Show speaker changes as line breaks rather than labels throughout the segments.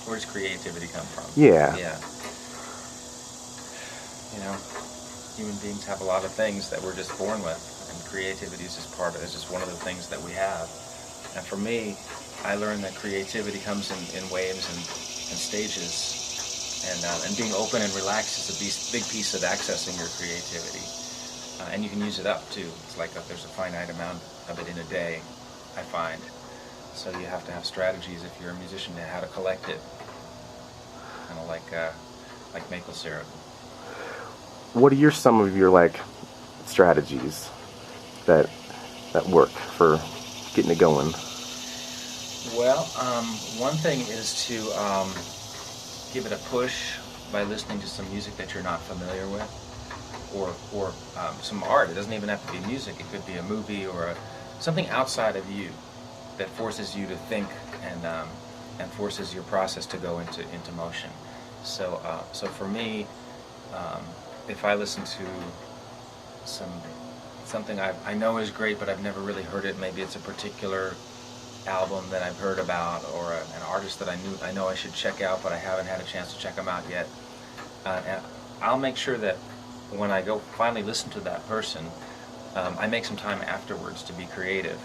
Where does creativity come from?
Yeah.
Yeah. You know, human beings have a lot of things that we're just born with, and creativity is just it's just one of the things that we have. And for me, I learned that creativity comes in waves and stages, and being open and relaxed is a big piece of accessing your creativity. And you can use it up too. It's like there's a finite amount of it in a day, I find. So you have to have strategies if you're a musician to how to collect it, kind of like maple syrup.
What are some of your like strategies that work for getting it going?
Well, one thing is to give it a push by listening to some music that you're not familiar with, or some art. It doesn't even have to be music. It could be a movie or something outside of you that forces you to think and forces your process to go into motion. So for me, if I listen to something I know is great, but I've never really heard it, maybe it's a particular album that I've heard about, or an artist that I know I should check out, but I haven't had a chance to check them out yet. And I'll make sure that when I go finally listen to that person, I make some time afterwards to be creative.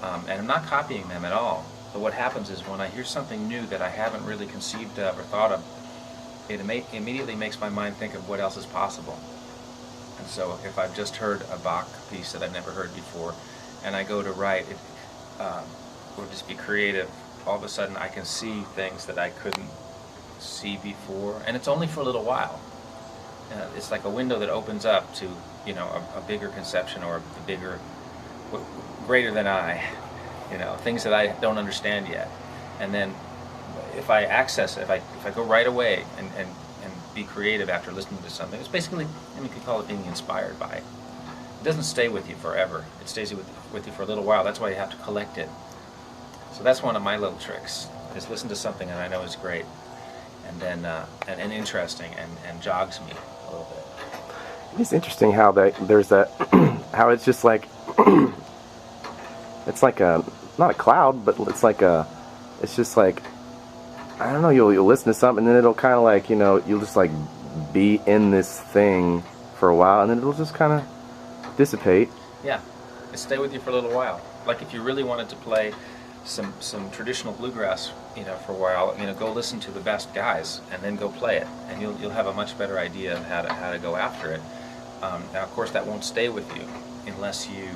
And I'm not copying them at all. But what happens is when I hear something new that I haven't really conceived of or thought of, it immediately makes my mind think of what else is possible. And so if I've just heard a Bach piece that I've never heard before, and I go to write, or just be creative, all of a sudden I can see things that I couldn't see before, and it's only for a little while. It's like a window that opens up to, a bigger conception, or a bigger, greater than I, things that I don't understand yet. And then if I access it, if I go right away and be creative after listening to something, it's basically, you could call it being inspired by it. It doesn't stay with you forever. It stays with you for a little while. That's why you have to collect it. So that's one of my little tricks, is listen to something that I know is great, and then and interesting, and jogs me a little bit.
It's interesting how there's that how it's just like it's like not a cloud, but it's just like, I don't know, you'll listen to something and then it'll kind of like, you'll just like be in this thing for a while and then it'll just kind of dissipate.
Yeah, it stay with you for a little while. Like if you really wanted to play some traditional bluegrass, for a while, go listen to the best guys and then go play it, and you'll have a much better idea of how to go after it. Now, of course, that won't stay with you unless you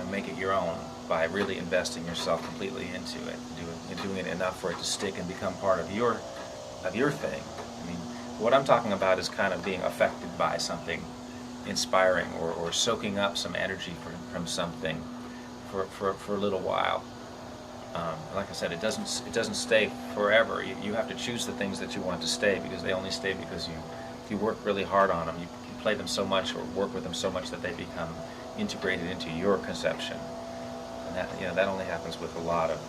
make it your own by really investing yourself completely into it, doing it enough for it to stick and become part of your thing. I mean, what I'm talking about is kind of being affected by something inspiring, or soaking up some energy from something for a little while. Like I said, it doesn't stay forever. You have to choose the things that you want to stay, because they only stay because you work really hard on them. You play them so much or work with them so much that they become integrated into your conception. And that only happens with a lot of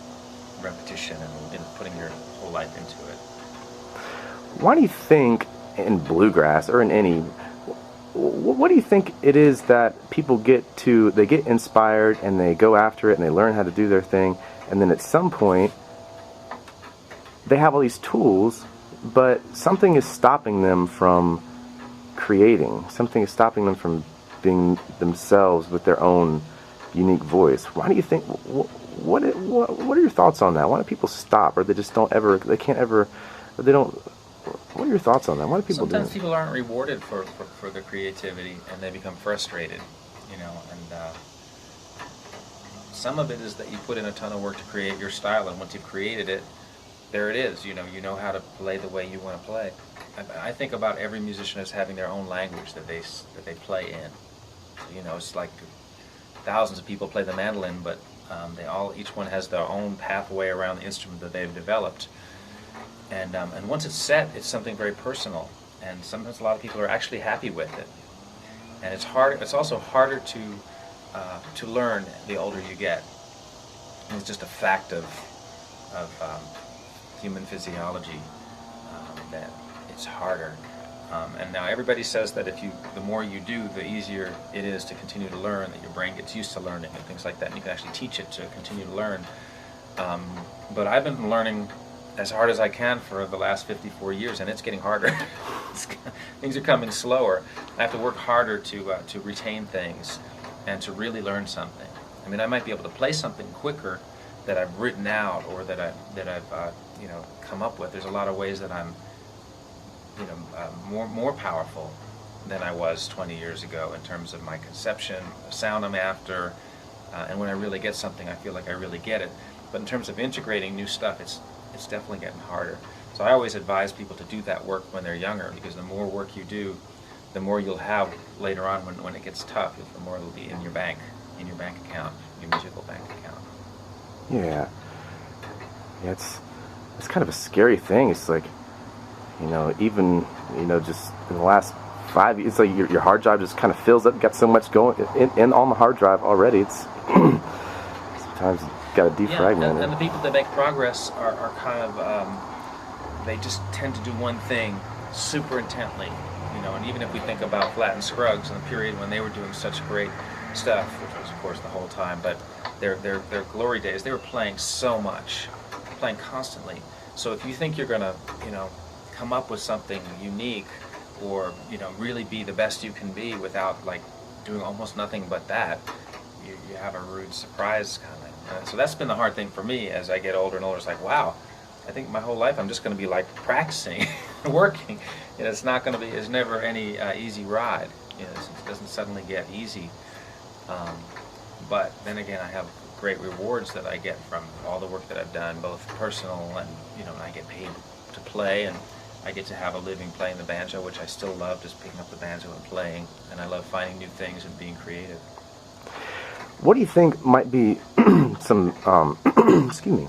repetition and putting your whole life into it.
Why do you think in bluegrass, or in any, what do you think it is that people get inspired and they go after it and they learn how to do their thing, and then at some point they have all these tools, but something is stopping them from creating, something is stopping them from being themselves with their own unique voice? Why do you think, what are your thoughts on that? Why do people stop, or they just don't ever, they can't ever, or they don't, what are your thoughts on that? Why do people do that?
Sometimes people aren't rewarded for their creativity, and they become frustrated, and some of it is that you put in a ton of work to create your style, and once you've created it, there it is. You know how to play the way you want to play. I think about every musician as having their own language that they play in. So, it's like thousands of people play the mandolin, but each one has their own pathway around the instrument that they've developed. And once it's set, it's something very personal, and sometimes a lot of people are actually happy with it. And it's hard. It's also harder to learn the older you get. And it's just a fact of human physiology that it's harder. And now everybody says that the more you do, the easier it is to continue to learn, that your brain gets used to learning and things like that, and you can actually teach it to continue to learn. But I've been learning as hard as I can for the last 54 years, and it's getting harder. Things are coming slower. I have to work harder to retain things and to really learn something. I mean, I might be able to play something quicker that I've written out or that I've you know, come up with. There's a lot of ways that I'm, you know, more powerful than I was 20 years ago in terms of my conception, the sound I'm after, and when I really get something, I feel like I really get it. But in terms of integrating new stuff, it's definitely getting harder. So I always advise people to do that work when they're younger, because the more work you do, the more you'll have later on when it gets tough. The more it'll be in your bank account, your musical bank account.
Yeah. Yeah, it's kind of a scary thing. It's like, you know, even, you know, just in the last 5 years, it's like your hard drive just kind of fills up, got so much going in on the hard drive already. It's sometimes you got to defragment it.
And the people that make progress are kind of, they just tend to do one thing super intently, you know. And even if we think about Flat and Scruggs and the period when they were doing such great stuff, which was of course the whole time, but their glory days, they were playing so much, playing constantly. So if you think you're gonna, you know, come up with something unique, or, you know, really be the best you can be without like doing almost nothing but that, you have a rude surprise coming. So that's been the hard thing for me as I get older and older. It's like, wow, I think my whole life I'm just going to be like practicing, working. You know, it's not going to be, it's never any easy ride. You know, it doesn't suddenly get easy. But then again, I have great rewards that I get from all the work that I've done, both personal and, you know, I get paid to play, and I get to have a living playing the banjo, which I still love, just picking up the banjo and playing, and I love finding new things and being creative.
What do you think might be some, excuse me,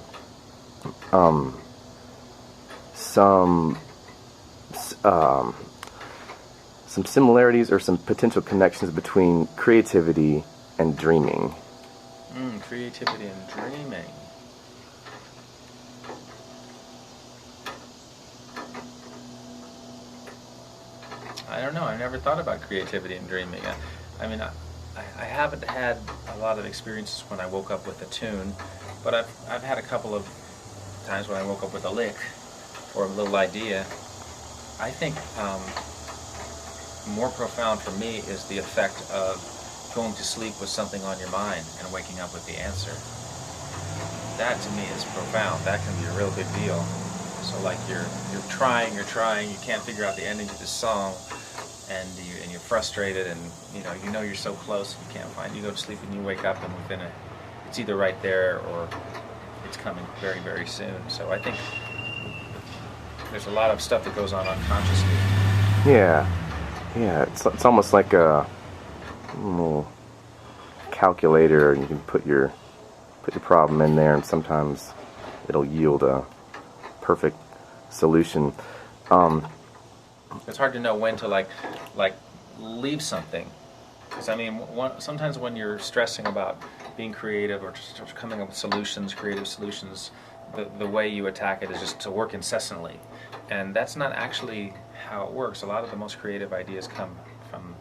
some similarities or some potential connections between creativity and dreaming?
Creativity and dreaming. I don't know. I never thought about creativity and dreaming. I mean, I haven't had a lot of experiences when I woke up with a tune, but I've had a couple of times when I woke up with a lick or a little idea. I think more profound for me is the effect of going to sleep with something on your mind and waking up with the answer. That to me is profound. That can be a real big deal. So like you're trying, you can't figure out the ending to this song, and you're frustrated, and you know you're so close, you can't find. You go to sleep and you wake up, and it's either right there or it's coming very, very soon. So I think there's a lot of stuff that goes on unconsciously.
Yeah, it's almost like a little calculator, and you can put your problem in there, and sometimes it'll yield a perfect solution.
It's hard to know when to like leave something, because I mean, sometimes when you're stressing about being creative or just coming up with solutions, creative solutions, the way you attack it is just to work incessantly, and that's not actually how it works. A lot of the most creative ideas come from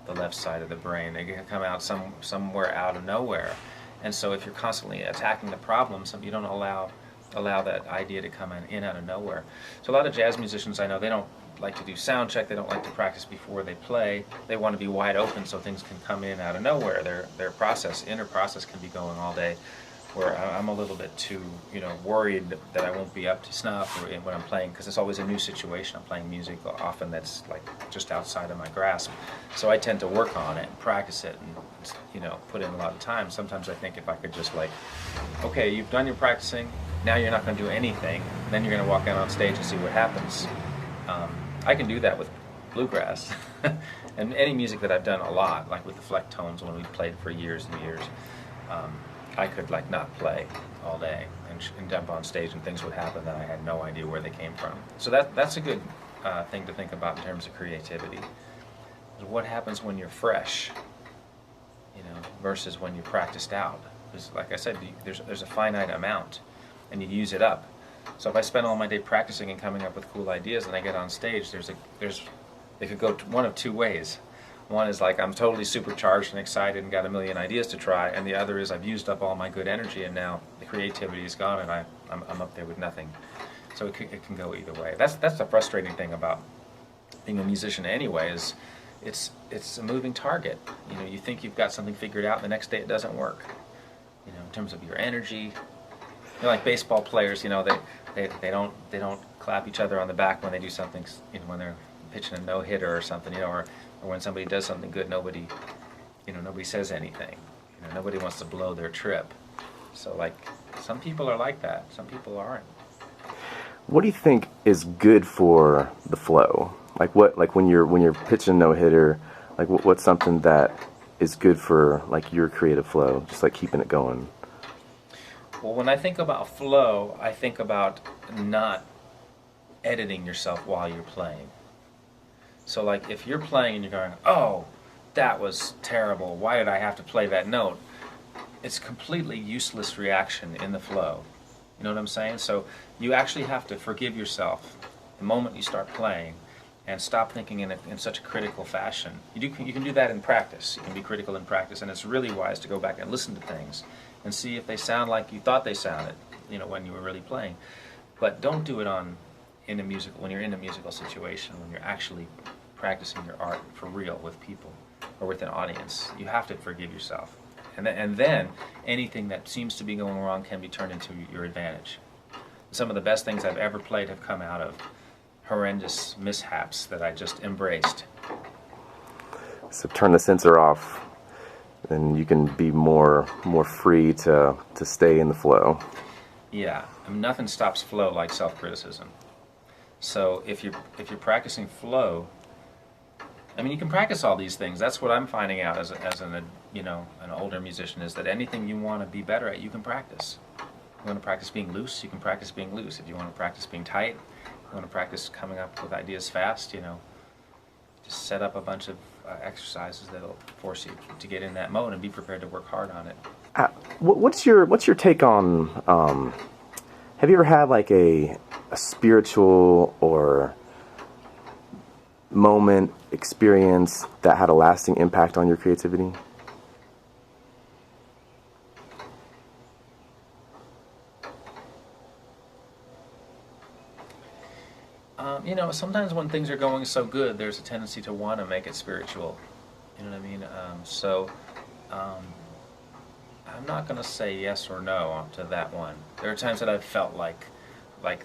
the left side of the brain. They can come out somewhere out of nowhere, and so if you're constantly attacking the problem, you don't allow that idea to come in out of nowhere. So a lot of jazz musicians I know, they don't like to do sound check, they don't like to practice before they play. They want to be wide open so things can come in out of nowhere. Their inner process can be going all day, where I'm a little bit too, worried that I won't be up to snuff when I'm playing, because it's always a new situation. I'm playing music often that's like just outside of my grasp. So I tend to work on it and practice it and, put in a lot of time. Sometimes I think if I could just okay, you've done your practicing, now you're not going to do anything, then you're going to walk out on stage and see what happens. I can do that with bluegrass and any music that I've done a lot, like with the Fleck tones when we played for years and years. I could not play all day and jump on stage and things would happen that I had no idea where they came from. So that's a good thing to think about in terms of creativity. What happens when you're fresh, versus when you practiced out? Because like I said, there's a finite amount, and you use it up. So if I spend all my day practicing and coming up with cool ideas, and I get on stage, it could go one of two ways. One is I'm totally supercharged and excited and got a million ideas to try, and the other is I've used up all my good energy and now the creativity is gone and I'm up there with nothing. So it can go either way. That's the frustrating thing about being a musician anyway, is it's a moving target. You think you've got something figured out, and the next day it doesn't work. In terms of your energy, like baseball players, they don't clap each other on the back when they do something, when they're pitching a no-hitter or something, or when somebody does something good, nobody says anything. Nobody wants to blow their trip. So like, some people are like that, some people aren't.
What do you think is good for the flow? Like when you're pitching no hitter, like what's something that is good for like your creative flow, just like keeping it going?
Well, when I think about flow, I think about not editing yourself while you're playing. So like if you're playing and you're going, oh, that was terrible, why did I have to play that note? It's a completely useless reaction in the flow. You know what I'm saying? So you actually have to forgive yourself the moment you start playing and stop thinking in such a critical fashion. You can do that in practice. You can be critical in practice, and it's really wise to go back and listen to things and see if they sound like you thought they sounded, when you were really playing. But don't do it when you're in a musical situation, when you're actually practicing your art for real with people or with an audience. You have to forgive yourself. And then anything that seems to be going wrong can be turned into your advantage. Some of the best things I've ever played have come out of horrendous mishaps that I just embraced.
So turn the sensor off, and you can be more free to stay in the flow.
Yeah, nothing stops flow like self-criticism. So if you're practicing flow, you can practice all these things. That's what I'm finding out as an older musician, is that anything you want to be better at, you can practice. You want to practice being loose, you can practice being loose. If you want to practice being tight, you want to practice coming up with ideas fast, just set up a bunch of exercises that'll force you to get in that mode and be prepared to work hard on it.
What's your take on? Have you ever had like a spiritual or moment, experience that had a lasting impact on your creativity?
Sometimes when things are going so good, there's a tendency to want to make it spiritual. You know what I mean? I'm not going to say yes or no to that one. There are times that I've felt like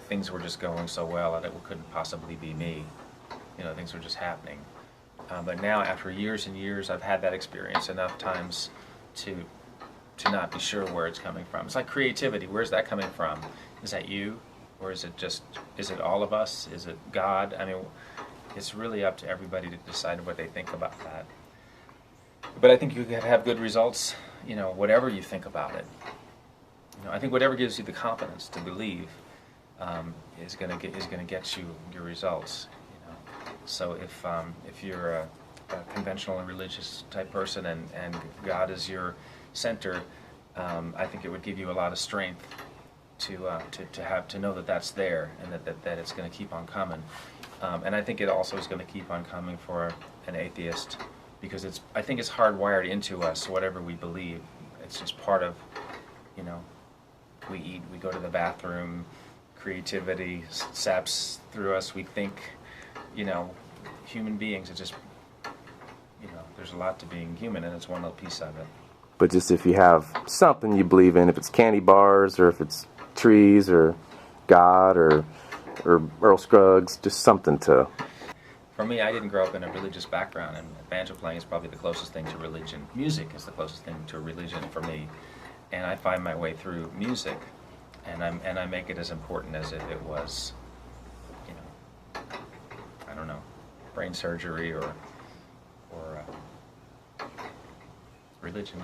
things were just going so well that it couldn't possibly be me. Things were just happening. But now, after years and years, I've had that experience enough times to not be sure where it's coming from. It's like creativity. Where's that coming from? Is that you? Or is it all of us? Is it God? It's really up to everybody to decide what they think about that. But I think you can have good results, whatever you think about it. I think whatever gives you the confidence to believe is going to get you your results. So if you're a conventional and religious type person and God is your center, I think it would give you a lot of strength to know that that's there, and that it's going to keep on coming. And I think it also is going to keep on coming for an atheist, because I think it's hardwired into us, whatever we believe. It's just part of, we eat, we go to the bathroom, creativity saps through us, we think, human beings. It just, there's a lot to being human, and it's one little piece of it.
But just if you have something you believe in, if it's candy bars or if it's trees or God or Earl Scruggs, just something to...
For me, I didn't grow up in a religious background, and banjo playing is probably the closest thing to religion. Music is the closest thing to religion for me, and I find my way through music, and I make it as important as if it was, I don't know, brain surgery or religion,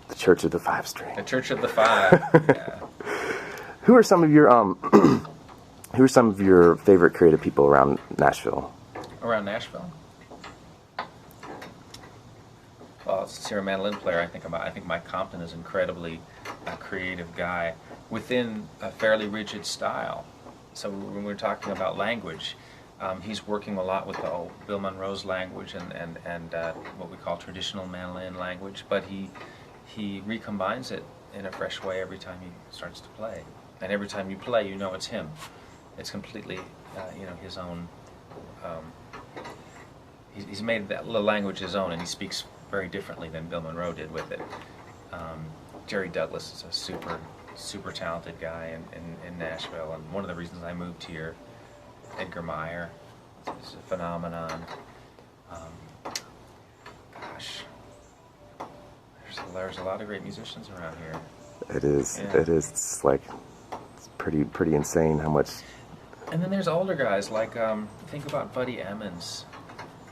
The Church of the Five String.
The Church of the Five. Yeah.
Who are some of your favorite creative people around Nashville?
Around Nashville? Well, since you're a mandolin player, I think Mike Compton is incredibly a creative guy within a fairly rigid style. So when we're talking about language, he's working a lot with the old Bill Monroe's language and what we call traditional mandolin language, but he recombines it in a fresh way every time he starts to play. And every time you play, you know it's him. It's completely, his own. He's made that little language his own, and he speaks very differently than Bill Monroe did with it. Jerry Douglas is a super talented guy in Nashville, and one of the reasons I moved here. Edgar Meyer is a phenomenon. Gosh, there's a lot of great musicians around here.
It is.
Yeah.
It is. It's like it's pretty insane how much.
And then there's older guys like think about Buddy Emmons.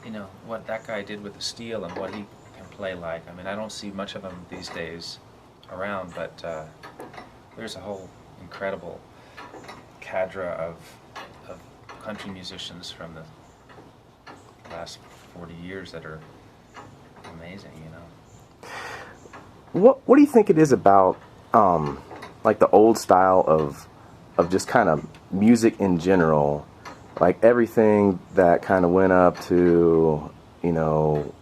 You know what that guy did with the steel and what he can play like. I mean, I don't see much of him these days around, but there's a whole incredible cadre of country musicians from the last 40 years that are amazing, you know.
What do you think it is about like the old style of just kind of music in general, like everything that kind of went up to, you know,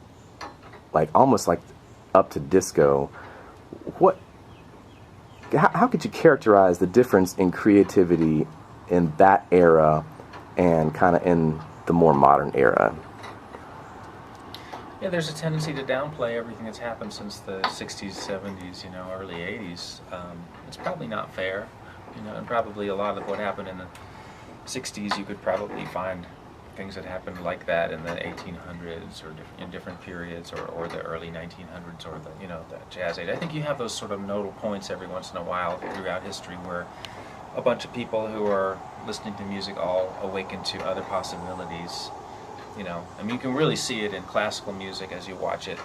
like almost like up to disco? How could you characterize the difference in creativity in that era and kind of in the more modern era?
Yeah, there's a tendency to downplay everything that's happened since the 60s, 70s, you know, early 80s. It's probably not fair, you know, and probably a lot of what happened in the 60s, you could probably find things that happened like that in the 1800s or in different periods, or the early 1900s, or the Jazz Age. I think you have those sort of nodal points every once in a while throughout history where a bunch of people who are listening to music all awaken to other possibilities. You know, I mean, you can really see it in classical music as you watch it,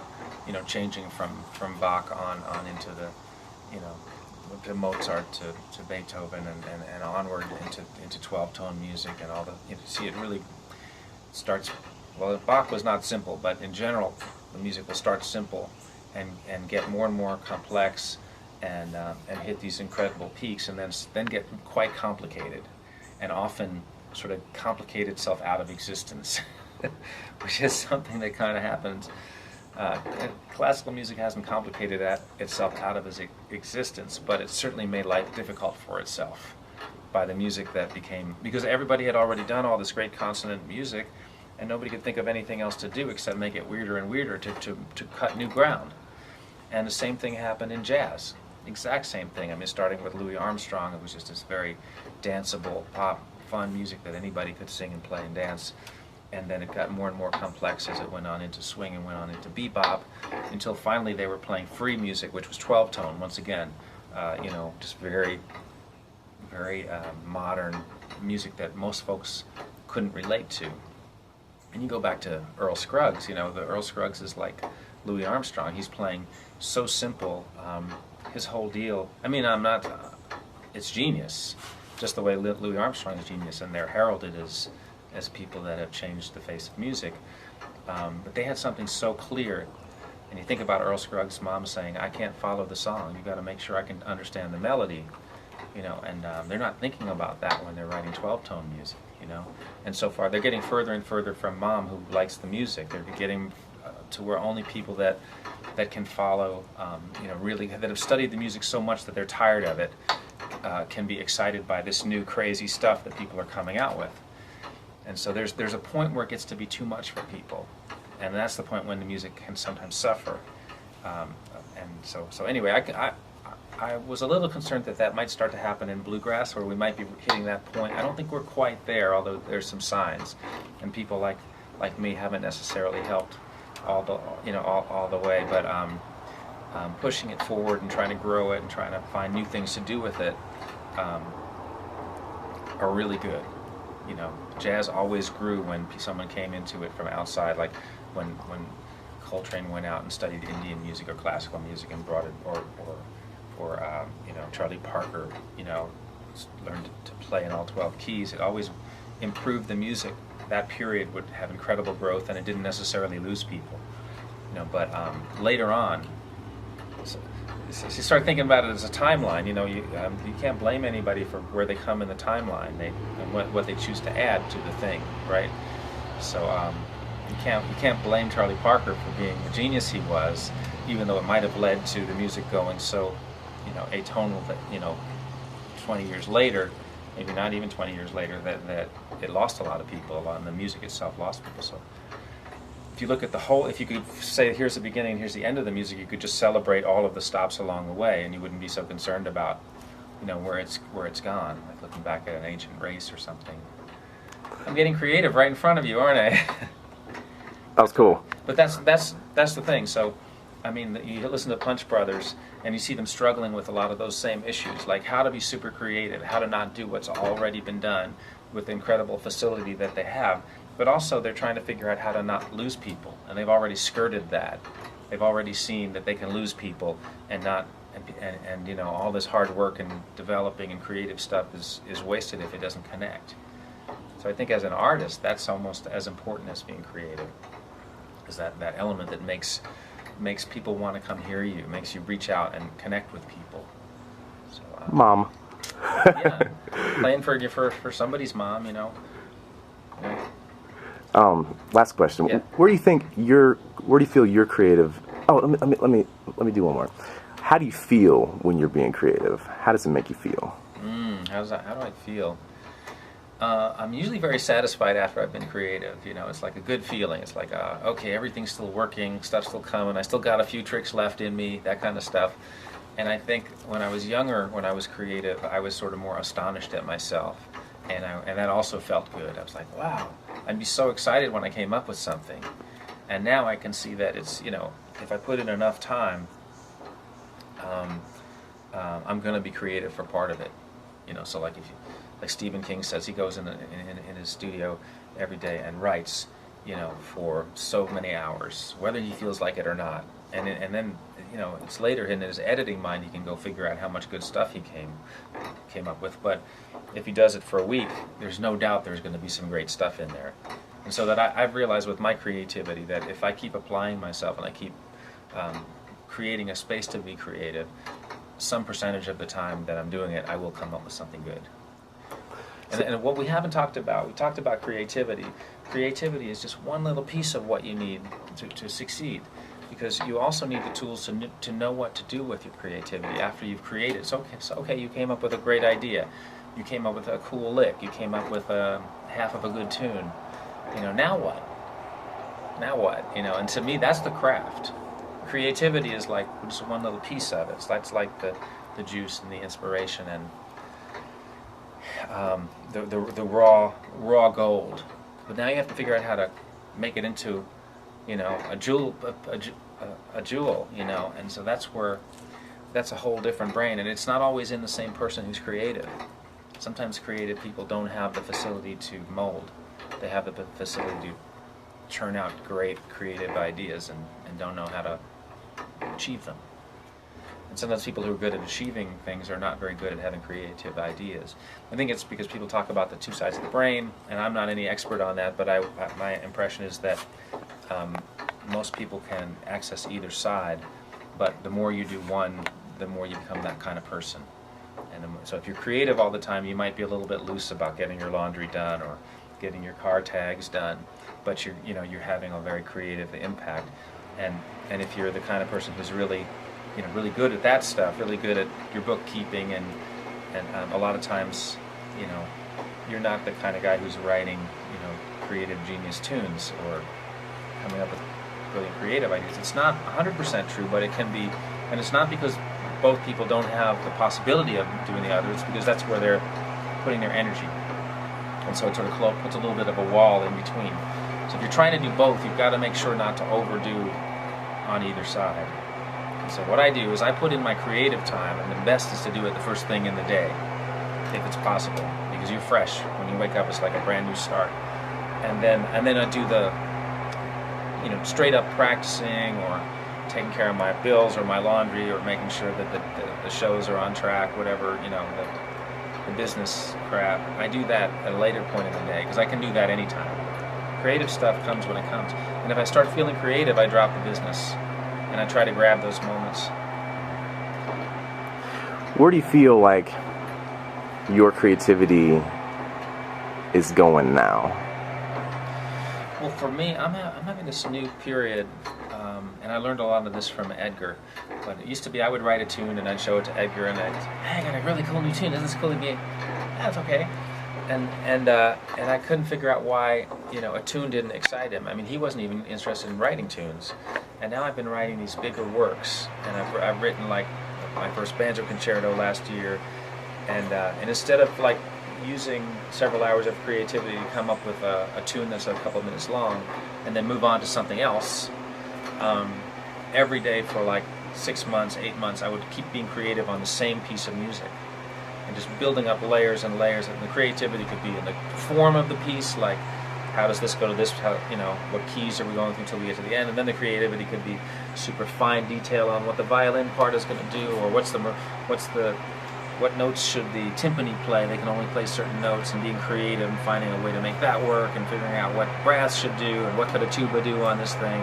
you know, changing from Bach on into the, you know, to Mozart to Beethoven and onward into 12-tone music and all the, you know, see it really starts, well, Bach was not simple, but in general, the music will start simple and get more and more complex and hit these incredible peaks and then get quite complicated and often sort of complicate itself out of existence. Which is something that kind of happens. Classical music hasn't complicated itself out of its existence, but it certainly made life difficult for itself by the music that became, because everybody had already done all this great consonant music, and nobody could think of anything else to do except make it weirder and weirder to cut new ground. And the same thing happened in jazz. Exact same thing. I mean, starting with Louis Armstrong, it was just this very danceable, pop, fun music that anybody could sing and play and dance. And then it got more and more complex as it went on into swing and went on into bebop, until finally they were playing free music, which was 12-tone, once again, you know, just very, very modern music that most folks couldn't relate to. And you go back to Earl Scruggs, you know, the Earl Scruggs is like Louis Armstrong. He's playing so simple, his whole deal. I mean, it's genius, just the way Louis Armstrong is genius, and they're heralded as people that have changed the face of music. But they had something so clear. And you think about Earl Scruggs' mom saying, I can't follow the song. You've got to make sure I can understand the melody. You know, and they're not thinking about that when they're writing 12-tone music, you know. And so far, they're getting further and further from mom, who likes the music. They're getting to where only people that can follow, you know, really, that have studied the music so much that they're tired of it, can be excited by this new crazy stuff that people are coming out with. And so there's a point where it gets to be too much for people, and that's the point when the music can sometimes suffer. And so anyway, I was a little concerned that might start to happen in bluegrass, where we might be hitting that point. I don't think we're quite there, although there's some signs, and people like me haven't necessarily helped all the way. But pushing it forward and trying to grow it and trying to find new things to do with it are really good. You know, jazz always grew when someone came into it from outside, like when Coltrane went out and studied Indian music or classical music and brought it, or you know, Charlie Parker, you know, learned to play in all 12 keys. It always improved the music. That period would have incredible growth, and it didn't necessarily lose people. You know, but later on, so you start thinking about it as a timeline. You know, you can't blame anybody for where they come in the timeline, and what they choose to add to the thing, right? So you can't blame Charlie Parker for being the genius he was, even though it might have led to the music going so, atonal that 20 years later, maybe not even 20 years later, that it lost a lot of people. A lot, and the music itself lost people. So if you look at the whole, if you could say here's the beginning, here's the end of the music, you could just celebrate all of the stops along the way, and you wouldn't be so concerned about where it's gone, like looking back at an ancient race or something. I'm getting creative right in front of you, aren't I?
That was cool.
But that's the thing. So, I mean, you listen to Punch Brothers, and you see them struggling with a lot of those same issues, like how to be super creative, how to not do what's already been done with the incredible facility that they have. But also, they're trying to figure out how to not lose people, and they've already skirted that. They've already seen that they can lose people and not. And all this hard work and developing and creative stuff is wasted if it doesn't connect. So I think as an artist, that's almost as important as being creative, is that element that makes people want to come hear you, makes you reach out and connect with people. So,
Mom.
Yeah, playing for somebody's mom,
Last question.
Yeah.
Where do you feel you're creative? Oh, let me do one more. How do you feel when you're being creative? How does it make you feel?
How do I feel? I'm usually very satisfied after I've been creative. It's like a good feeling. It's like, okay, everything's still working, stuff's still coming. I still got a few tricks left in me, that kind of stuff. And I think when I was younger, when I was creative, I was sort of more astonished at myself. And that also felt good. I was like, wow, I'd be so excited when I came up with something. And now I can see that it's, if I put in enough time, I'm going to be creative for part of it. So like like Stephen King says, he goes in his studio every day and writes, for so many hours, whether he feels like it or not. And then, it's later in his editing mind he can go figure out how much good stuff he came up with. But if he does it for a week, there's no doubt there's going to be some great stuff in there. And so that I've realized with my creativity that if I keep applying myself and I keep creating a space to be creative, some percentage of the time that I'm doing it, I will come up with something good. And what we haven't talked about, we talked about creativity. Creativity is just one little piece of what you need to succeed, because you also need the tools to know what to do with your creativity after you've created. So okay, you came up with a great idea, you came up with a cool lick, you came up with half of a good tune. Now what? Now what? And to me, that's the craft. Creativity is like just one little piece of it. So that's like the juice and the inspiration and the raw gold. But now you have to figure out how to make it into, a jewel, a jewel. And so that's a whole different brain, and it's not always in the same person who's creative. Sometimes creative people don't have the facility to mold. They have the facility to churn out great creative ideas and don't know how to achieve them. And sometimes people who are good at achieving things are not very good at having creative ideas. I think it's because people talk about the two sides of the brain, and I'm not any expert on that, but my impression is that most people can access either side, but the more you do one, the more you become that kind of person. And so if you're creative all the time, you might be a little bit loose about getting your laundry done or getting your car tags done, but you're having a very creative impact. And if you're the kind of person who's really good at that stuff, really good at your bookkeeping, and a lot of times, you're not the kind of guy who's writing, creative genius tunes or coming up with brilliant creative ideas. It's not 100% true, but it can be, and it's not because both people don't have the possibility of doing the other. It's because that's where they're putting their energy, and so it sort of puts a little bit of a wall in between. So if you're trying to do both, you've got to make sure not to overdo on either side. And so what I do is I put in my creative time, and the best is to do it the first thing in the day, if it's possible, because you're fresh. When you wake up, it's like a brand new start. And then I do the, straight up practicing or taking care of my bills or my laundry or making sure that the shows are on track, whatever, the business crap. I do that at a later point in the day because I can do that anytime. Creative stuff comes when it comes. And if I start feeling creative, I drop the business. And I try to grab those moments.
Where do you feel like your creativity is going now?
Well, for me, I'm having this new period and I learned a lot of this from Edgar. But it used to be I would write a tune and I'd show it to Edgar and I'd say, hey, I got a really cool new tune. Isn't this cool to be? That's okay. And I couldn't figure out why, you know, a tune didn't excite him. I mean, he wasn't even interested in writing tunes. And now I've been writing these bigger works, and I've written like my first banjo concerto last year, and instead of like using several hours of creativity to come up with a tune that's a couple minutes long, and then move on to something else, every day for like 6 months, 8 months, I would keep being creative on the same piece of music. And just building up layers and layers, and the creativity could be in the form of the piece, like how does this go to this, how, you know, what keys are we going through until we get to the end, and then the creativity could be super fine detail on what the violin part is going to do, or what notes should the timpani play. They can only play certain notes, and being creative and finding a way to make that work, and figuring out what brass should do, and what could a tuba do on this thing,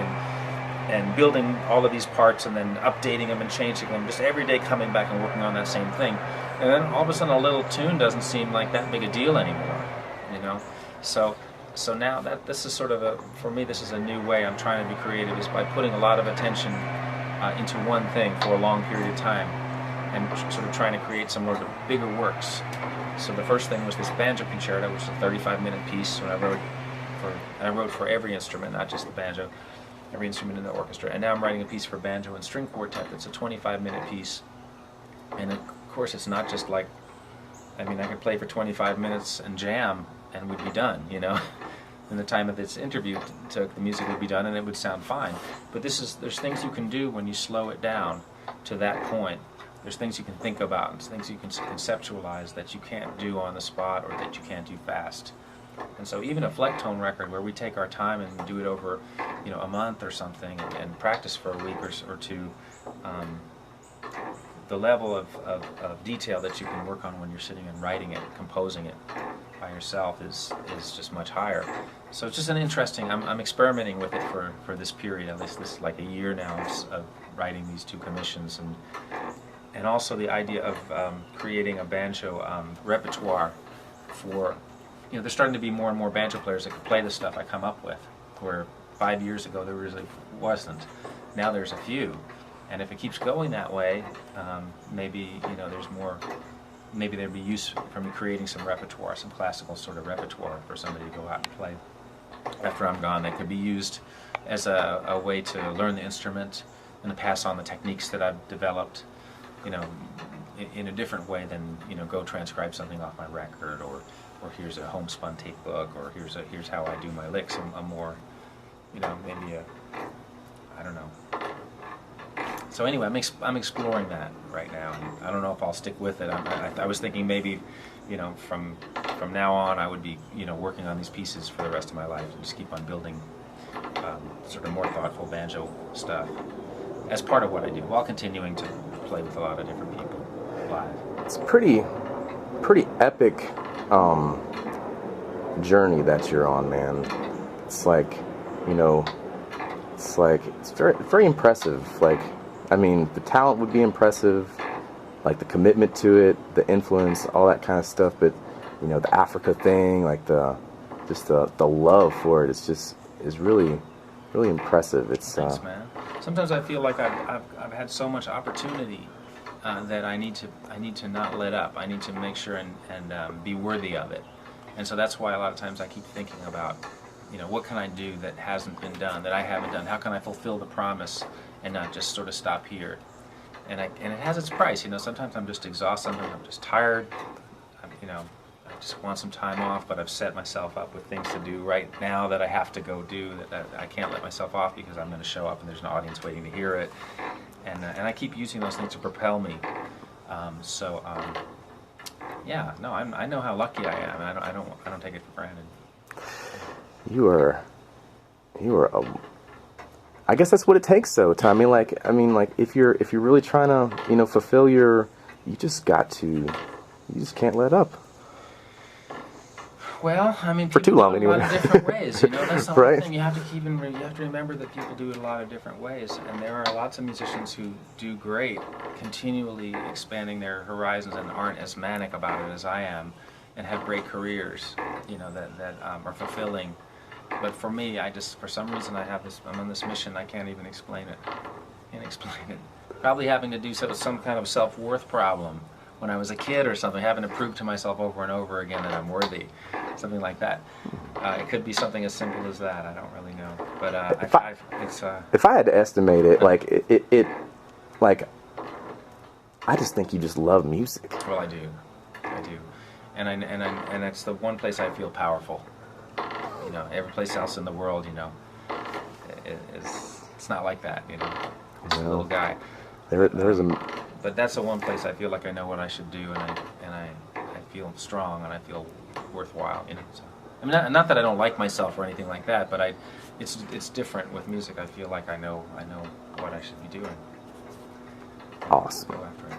and building all of these parts, and then updating them and changing them, just every day coming back and working on that same thing. And then all of a sudden a little tune doesn't seem like that big a deal anymore, you know? So now that this is sort of for me, this is a new way I'm trying to be creative, is by putting a lot of attention into one thing for a long period of time, and sort of trying to create some more bigger works. So the first thing was this banjo concerto, which is a 35-minute piece, and I wrote for every instrument, not just the banjo, every instrument in the orchestra. And now I'm writing a piece for banjo and string quartet that's a 25-minute piece. And of course, it's not just like, I mean, I could play for 25 minutes and jam and we'd be done, you know. In the time of this interview took, the music would be done and it would sound fine. But there's things you can do when you slow it down to that point. There's things you can think about, and things you can conceptualize that you can't do on the spot, or that you can't do fast. And so even a Fleck tone record, where we take our time and do it over, you know, a month or something, and practice for a week or two, the level of detail that you can work on when you're sitting and writing it, composing it by yourself is just much higher. So it's just an interesting, I'm experimenting with it for this period, at least this is like a year now of writing these two commissions, and also the idea of creating a banjo repertoire for, you know, there's starting to be more and more banjo players that can play the stuff I come up with, where 5 years ago there really wasn't. Now there's a few. And if it keeps going that way, maybe, you know, there's more, maybe there'd be use from creating some repertoire, some classical sort of repertoire for somebody to go out and play after I'm gone, that could be used as a way to learn the instrument and to pass on the techniques that I've developed, you know, in a different way than, you know, go transcribe something off my record, or here's a homespun tape book, or here's how I do my licks, a more, you know, maybe I don't know. So anyway, I'm exploring that right now, and I don't know if I'll stick with it. I was thinking maybe, you know, from now on I would be, you know, working on these pieces for the rest of my life, and just keep on building sort of more thoughtful banjo stuff as part of what I do, while continuing to play with a lot of different people live.
It's pretty epic journey that you're on, man. It's like, you know, it's very, very impressive. Like, I mean, the talent would be impressive, like the commitment to it, the influence, all that kind of stuff. But, you know, the Africa thing, like the love for it, is really impressive. It's
thanks, man. Sometimes I feel like I've had so much opportunity that I need to not let up. I need to make sure and be worthy of it. And so that's why a lot of times I keep thinking about, you know, what can I do that hasn't been done, that I haven't done? How can I fulfill the promise and not just sort of stop here? And it has its price, you know. Sometimes I'm just exhausted, sometimes I'm just tired. You know, I just want some time off, but I've set myself up with things to do right now that I have to go do, that I can't let myself off, because I'm going to show up and there's an audience waiting to hear it. And I keep using those things to propel me. Yeah, no, I know how lucky I am. I don't take it for granted.
You are I guess that's what it takes, though. I mean, like if you're really trying to, you know, fulfill you just can't let up.
Well, I mean,
for too long anyway.
A lot of different ways, you know. That's the
right.
whole thing. You have to remember that people do it a lot of different ways, and there are lots of musicians who do great, continually expanding their horizons, and aren't as manic about it as I am, and have great careers, you know, that are fulfilling. But for me, for some reason, I'm on this mission. I can't even explain it. Can't explain it. Probably having to do some kind of self-worth problem when I was a kid or something, having to prove to myself over and over again that I'm worthy, something like that. It could be something as simple as that. I don't really know, but
if I had to estimate it, like I just think you just love music.
Well, I do, and it's the one place I feel powerful. You know, every place else in the world, you know, it's not like that. You know, it's a little guy.
There's a.
But that's the one place I feel like I know what I should do, and I feel strong and I feel worthwhile. You know, so I mean, not that I don't like myself or anything like that, but it's different with music. I feel like I know what I should be doing.
Awesome.
Go after it.